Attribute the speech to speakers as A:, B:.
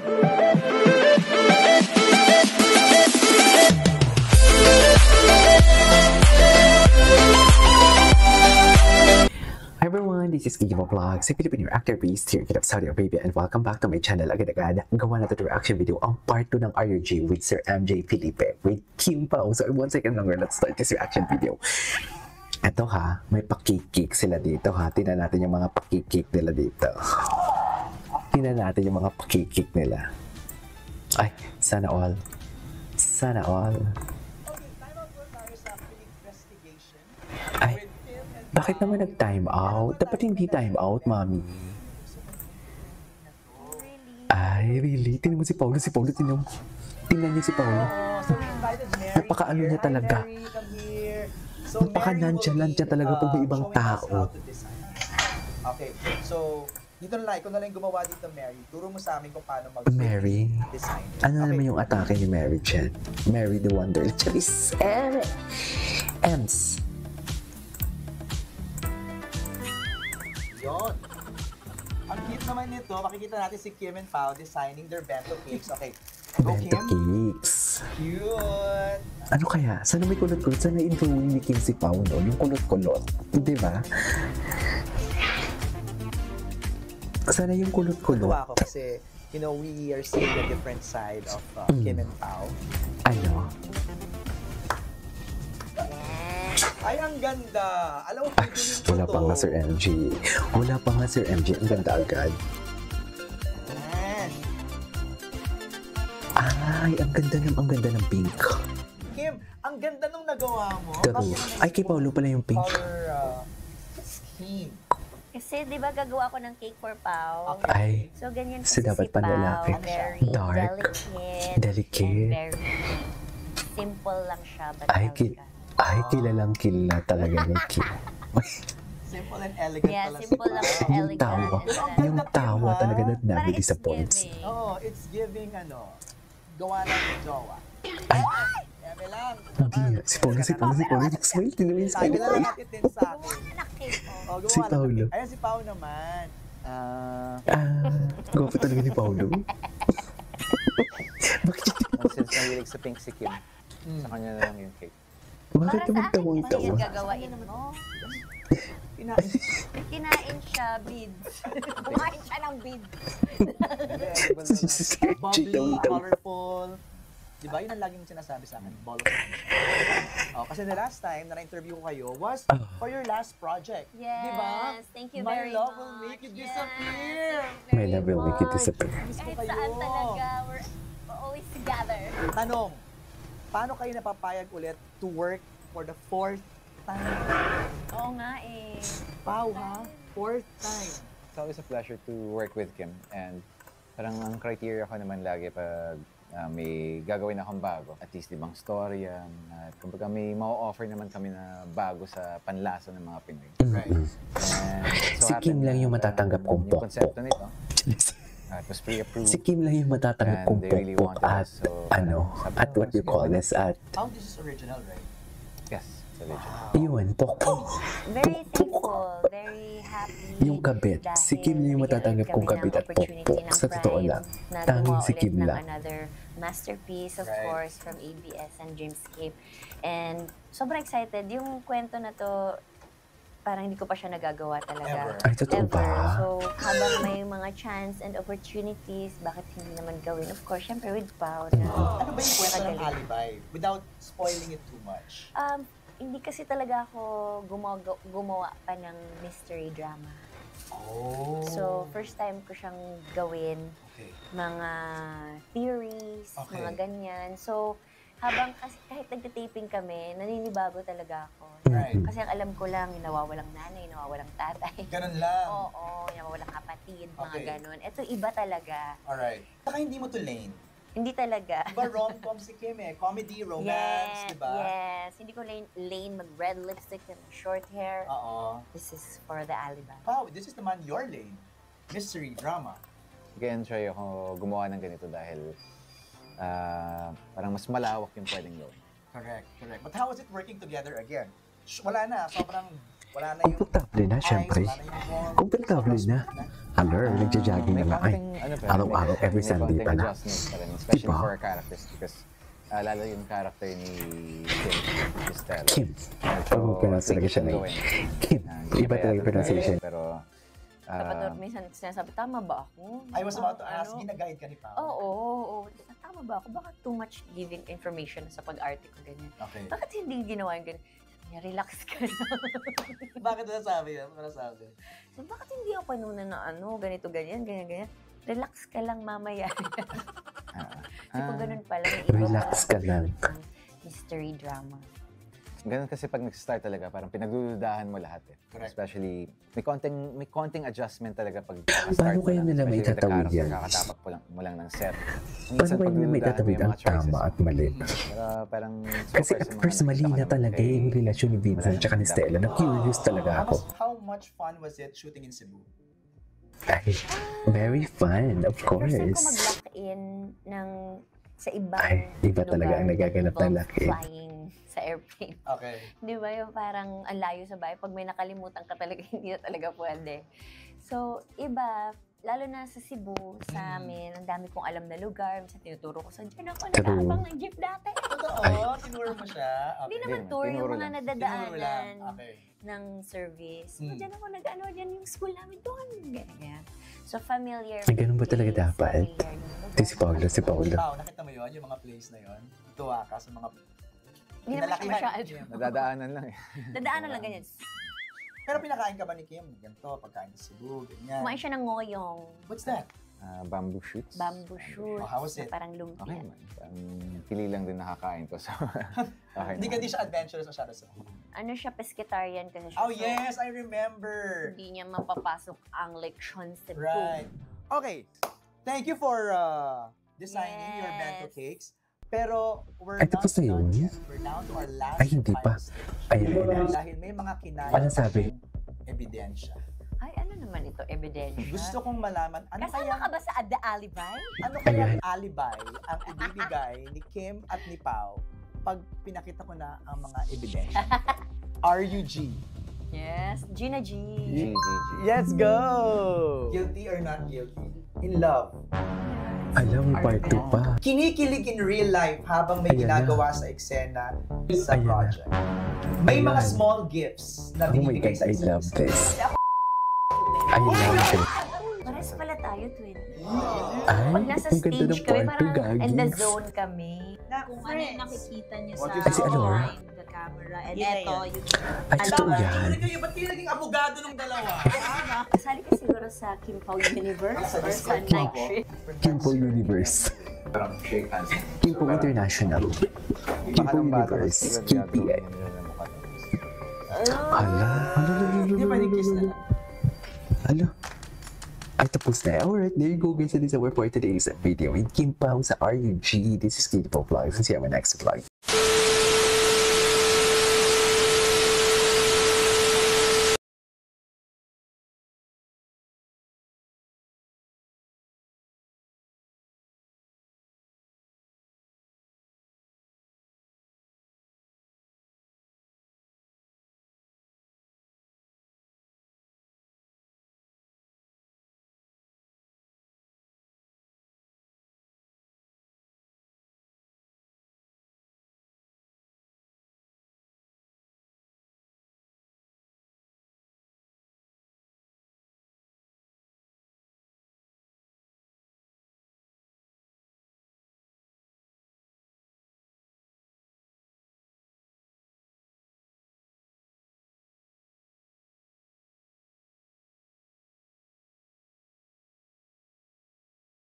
A: Hi everyone, this is Gigi Vlog, si Filipino actor based here in Saudi Arabia, and welcome back to my channel. Agad-agad, gawa na ito reaction video ang part 2 ng RUG with Sir MJ Felipe with Kim Pao. So 1 second longer, let's start this reaction video. Ito ha, may pakikik sila dito ha. Tingnan natin yung mga pakikik nila dito. Tingnan natin yung mga pakikik nila. Ay, sana all. Sana all. Ay, bakit naman nag-time out? Dapat hindi time out, mami. Ay, really? Tingnan mo si Paulo. Tingnan niyo si Paulo. Napaka-ano niya talaga. Napaka-nonchalant niya talaga pag may ibang tao.
B: Okay, so dito na lang, ikaw na lang gumawa dito, Mary. Turo mo sa amin kung paano mag-design.
A: Mary? Ano naman yung atake ni Mary Chen? Mary the Wonder. Charis! Ems!
B: Yun. Ang cute naman nito, makikita natin si Kim and Pao designing their bento cakes. Okay, go
A: Bento
B: Kim.
A: cakes.
B: Cute.
A: Ano kaya? Sana may kulot-kulot. Sana i-drawing ni Kim si Pao, no? Yung kulot-kulot. Di ba? Sana yung kulot-kulot.
B: Tuwa ako kasi, you know, we are seeing a different side of Kim and Pao.
A: Ano?
B: Ay, ang ganda! Alam mo,
A: Ay, wala pa nga Sir MJ. Wala pa nga Sir MJ. Ang ganda agad. Ay, ang ganda ng pink.
B: Kim, ang ganda nung nagawa mo.
A: True. Ay, kay Paulo pala yung pink.
B: Color scheme.
C: Kasi di ba gagawa ko ng cake for Pao?
B: Okay.
A: Ay,
C: So ganyan
A: so
C: kasi
A: dapat
C: si
A: panlalaki.
C: Pao. Very
A: Dark.
C: delicate. And very simple lang siya. But
A: kilalang kilala talaga ni Kim.
B: Simple and elegant
C: Yeah,
B: pala.
C: simple lang siya.
A: Yung
C: Elegant.
A: tawa. Yung tawa talaga that never disappoints.
B: Oo, it's giving gawa ng jowa.
A: Ay,
B: Eme lang.
A: hindi. Si Paulo. Smile. Tinuloy yung smile.
B: Sabi na natin din sa akin.
C: Anak cake ko.
B: Oh, gumawa
A: Si
B: lang
A: Paulo.
B: natin. Ayan si Pao naman.
A: Gwapo talaga ni Paulo.
D: Since mahilig sa pink si Kim, sa kanya na lang yung cake.
A: Bakit naman
C: Ano yung
A: tawang-tawa?
C: gagawain mo? Kinain siya, beads. Kumain siya ng beads.
B: Bubbly, colorful. Diba? Yun ang laging sinasabi sa akin. Ball of oh, kasi the last time na na-interview ko kayo was for your last project.
C: Yes,
B: Diba?
C: thank you very much.
B: My love will make you disappear.
A: My love will make it disappear.
B: Miss ko
C: Kahit
B: kayo.
C: saan talaga, we're always together.
B: Tanong, paano kayo napapayag ulit to work for the 4th time?
C: Oo nga eh.
B: Pao ha? 4th time.
D: It's always a pleasure to work with Kim. And parang ang criteria ko naman lagi pag may gagawin akong bago. At least ibang story yan. At kumbaga may ma-offer naman kami na bago sa panlasa ng mga Pinoy.
B: Right.
D: And
A: Si Kim lang yung matatanggap kong
D: yung konsepto
A: pokpok.
D: nito. It was pre-approved.
A: Si Kim lang yung matatanggap
D: And
A: kong
D: they really
A: pokpok
D: wanted
A: at
D: us, so
A: at what you call this, at
B: Pao, this is original, right?
D: Yes, it's a legend.
A: yun, pokpok.
C: Very thankful, very happy.
A: Yung kabit. Si Kim lang yung matatanggap kong kabit at pokpok. Sa totoo lang. Tanging si Kim lang.
C: Another masterpiece, of
B: Right.
C: course, from ABS and Dreamscape. And sobrang excited. Yung kwento na to, parang hindi ko pa siya nagagawa talaga.
B: Ever.
A: Ay, totoo ba?
C: So, habang may mga chance and opportunities, bakit hindi naman gawin? Of course, syempre with Pao na.
B: Ano ba yung kwento ng Alibay? Without spoiling it too much.
C: Hindi kasi talaga ako gumawa pa ng mystery drama.
B: Oh.
C: So, first time ko siyang gawin.
B: Okay.
C: Mga theories,
B: Okay.
C: mga ganyan. So, habang kasi kahit nagtitaping kami, naninibago talaga ako.
B: Right.
C: Kasi ang alam ko lang, yung nawawalang nanay, nawawalang tatay.
B: Ganun lang.
C: Oo, yung nawawalang kapatid, mga
B: Okay.
C: ganun. Ito iba talaga.
B: Alright. Saka hindi mo to lane.
C: Hindi talaga.
B: Diba rom-com si Kim eh? Comedy, romance, diba?
C: Yes. Hindi ko lane mag-red lipstick and short hair.
B: Oo.
C: This is for the Alibay.
B: Wow, this is naman your lane. Mystery, drama.
D: Nag-enjoy ako gumawa ng ganito dahil parang mas malawak yung pwedeng gawin.
B: Correct, correct. But how was it working together again? Wala na, sobrang Wala na yung
A: Komportable na,
B: eyes,
A: syempre.
B: wala na yung wall.
A: Komportable na. Alor, nagja-jogging na nga. Ay, araw-araw, every Sunday
D: may
A: pala.
D: konting adjustments pa rin, especially
A: Diba?
D: for characters because lalo yung character ni Kim, Estelle.
A: Kim.
D: Medyo
A: Oh, pronounce talaga siya na
D: tricky
A: yun.
D: gawin.
A: Kim.
D: Hindi
A: Iba
D: pa
A: talaga
D: yata
A: yung pronunciation.
D: Pero
C: Dapat minsan sinasabi, tama ba ako?
B: I was about to ask,
C: Ano?
B: gina-guide ka ni Pao?
C: Oo. Tama ba ako? Baka too much giving information sa pag-arte ko, ganyan.
B: Okay.
C: Bakit hindi ginawa yung ganyan? Sabi niya, relax ka lang.
B: Bakit nasabi yan? Ano nasabi?
C: So, bakit hindi ako panunan na ganito, ganyan. Relax ka lang mamaya. Kasi kung ganun pala, may iba
A: Relax ka lang.
C: mystery drama.
D: Ganun kasi pag nag-start talaga, parang pinagdududahan mo lahat eh.
B: Correct.
D: Especially, may konting adjustment talaga pag
A: Paano kaya nila may tatawid yan?
D: Kakatapak mo lang ng set.
A: Paano kayo nila may tatawid ang tama at mali?
D: Pero parang...
A: Kasi at first mali na talaga yung relasyon ni Vincent at ni Stella. Na-curious talaga ako.
B: How much fun was it shooting in Cebu?
A: Ay, very fun, of
C: First time ko
A: course.
C: mag-lock in sa ibang
A: Ay, iba talaga ang
C: lugar
A: nagaganap ng
C: involved
A: lock-in.
C: flying sa airplane.
B: Okay.
C: Di ba yung parang ang layo sa bahay, pag may nakalimutan ka talaga, hindi na talaga pwede. So, iba, lalo na sa Cebu, sa amin, ang dami kong alam na lugar. Minsan tinuturo ko sa dyan ako,
A: True.
C: nag-aabang ng jeep dati.
B: Totoo? Tinuro mo siya?
C: Hindi
B: Okay.
C: naman
D: Hindi,
C: tour, yung
D: tinuro
C: mga
D: lang.
B: Tinuro lang.
C: nadadaanan
B: Okay.
C: ng service. So,
B: Hmm.
C: dyan ako dyan yung school namin doon. Ganyan. So, familiar.
A: Ay, ganun ba talaga
C: place,
A: dapat?
C: familiar yung lugar.
A: Si Paolo.
B: Pao, nakita mo yun? Yung mga place na yun? Tuwa ka sa mga...
C: Hindi naman siya masyado.
D: Nadadaanan lang eh.
C: Dadaanan lang ganyan.
B: Pero pinakain ka ba ni Kim? Ganito, pagkain sa Cebu, ganyan.
C: Kumain siya ng ngoyong,
B: What's that?
D: Bamboo shoots.
C: bamboo shoot,
B: Oh, how was
C: na
B: it?
C: parang
D: Okay
C: lumpia.
D: naman. Pili lang din nakakain ko. So, okay
B: Hindi
D: naman.
B: siya adventurous masyado sa Cebu.
C: Ano siya, pescatarian kasi siya.
B: Oh
C: So,
B: yes, I remember.
C: hindi niya mapapasok ang lechon sa
B: Right. Okay. Thank you for designing your
C: Yes.
B: bento cakes. Pero we're
A: Ay,
B: not
A: tapos na yun?
B: done yet. We're down to our last
A: Ay, hindi pa.
B: final stage.
A: Ayun.
B: Dahil may mga kinaya
A: Ano sabi?
B: akong ebidensya.
C: Ay, ano naman ito, ebidensya?
B: Gusto kong malaman, ano
C: Kasama
B: kaya
C: ka ba sa The Alibi?
B: ano kaya alibi ang ibibigay ni Kim at ni Pao pag pinakita ko na ang mga ebidensya? RUG.
C: Yes, Gina G.
D: G.
B: Let's go! Guilty or not guilty? In love.
A: Alam, part 2 pa.
B: Kinikilig in real life habang may
A: Ayan na.
B: ginagawa sa eksena sa
A: Ayan na.
B: project. May mga
A: Ayan.
B: small gifts na
A: Oh my
B: binibigay
A: God,
B: sa
A: I
B: isa't
A: love
B: isa.
A: this. I love it.
C: Pares pala tayo, twin.
A: Ay,
C: Pag nasa
A: ang ganda
C: stage
A: ng
C: kami,
A: part 2,
C: parang in the
A: gagis.
C: zone kami.
E: Kung ano yung nakikita niyo
B: What
E: sa
B: is it?
A: Si Alora?
E: behind the camera. And
B: Yun na
E: eto,
B: yun.
E: yung
A: Ay, totoo yan.
B: kayo, ba't kayo naging abogado ng dalawa?
C: Kasali ka siguro sa Kim Pao Universe or sa Night Shift.
A: Kimpo Universe.
D: Parang shake hands.
A: Kimpo International. Kimpo Universe. KPI. Hala.
B: Hindi pa kiss na lang.
A: Hala. Ay, tapos na. Alright, there you go guys. That is our for today's video with Kim Pao sa RUG. This is Kimpo Vlogs. See you on my next vlog.